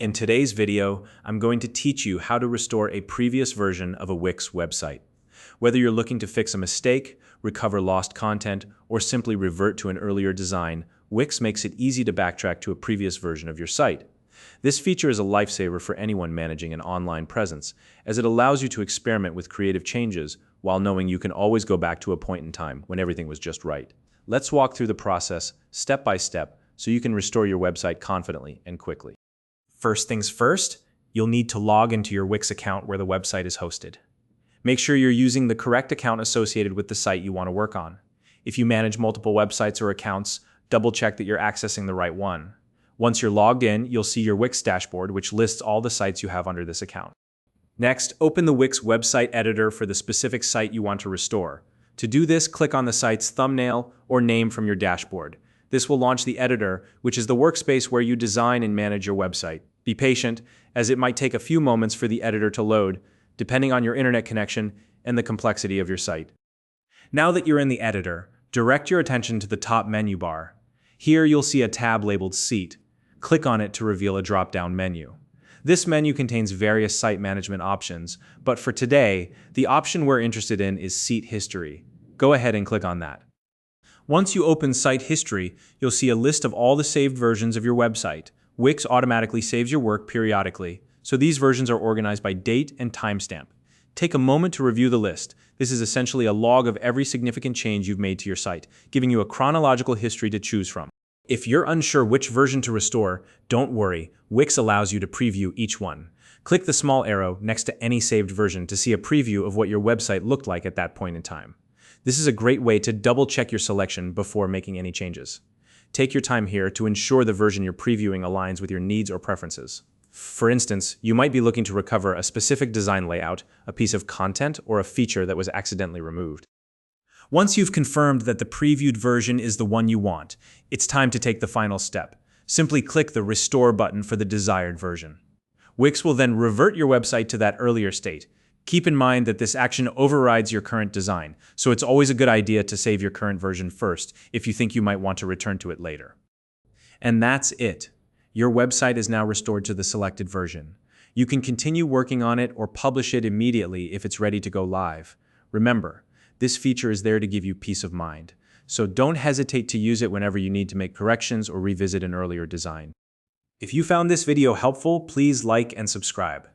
In today's video, I'm going to teach you how to restore a previous version of a Wix website. Whether you're looking to fix a mistake, recover lost content, or simply revert to an earlier design, Wix makes it easy to backtrack to a previous version of your site. This feature is a lifesaver for anyone managing an online presence, as it allows you to experiment with creative changes while knowing you can always go back to a point in time when everything was just right. Let's walk through the process step by step so you can restore your website confidently and quickly. First things first, you'll need to log into your Wix account where the website is hosted. Make sure you're using the correct account associated with the site you want to work on. If you manage multiple websites or accounts, double check that you're accessing the right one. Once you're logged in, you'll see your Wix dashboard, which lists all the sites you have under this account. Next, open the Wix website editor for the specific site you want to restore. To do this, click on the site's thumbnail or name from your dashboard. This will launch the editor, which is the workspace where you design and manage your website. Be patient, as it might take a few moments for the editor to load, depending on your internet connection and the complexity of your site. Now that you're in the editor, direct your attention to the top menu bar. Here you'll see a tab labeled Seat. Click on it to reveal a drop-down menu. This menu contains various site management options, but for today, the option we're interested in is Seat History. Go ahead and click on that. Once you open Site History, you'll see a list of all the saved versions of your website. Wix automatically saves your work periodically, so these versions are organized by date and timestamp. Take a moment to review the list. This is essentially a log of every significant change you've made to your site, giving you a chronological history to choose from. If you're unsure which version to restore, don't worry, Wix allows you to preview each one. Click the small arrow next to any saved version to see a preview of what your website looked like at that point in time. This is a great way to double-check your selection before making any changes. Take your time here to ensure the version you're previewing aligns with your needs or preferences. For instance, you might be looking to recover a specific design layout, a piece of content, or a feature that was accidentally removed. Once you've confirmed that the previewed version is the one you want, it's time to take the final step. Simply click the Restore button for the desired version. Wix will then revert your website to that earlier state. Keep in mind that this action overrides your current design, so it's always a good idea to save your current version first if you think you might want to return to it later. And that's it. Your website is now restored to the selected version. You can continue working on it or publish it immediately if it's ready to go live. Remember, this feature is there to give you peace of mind, so don't hesitate to use it whenever you need to make corrections or revisit an earlier design. If you found this video helpful, please like and subscribe.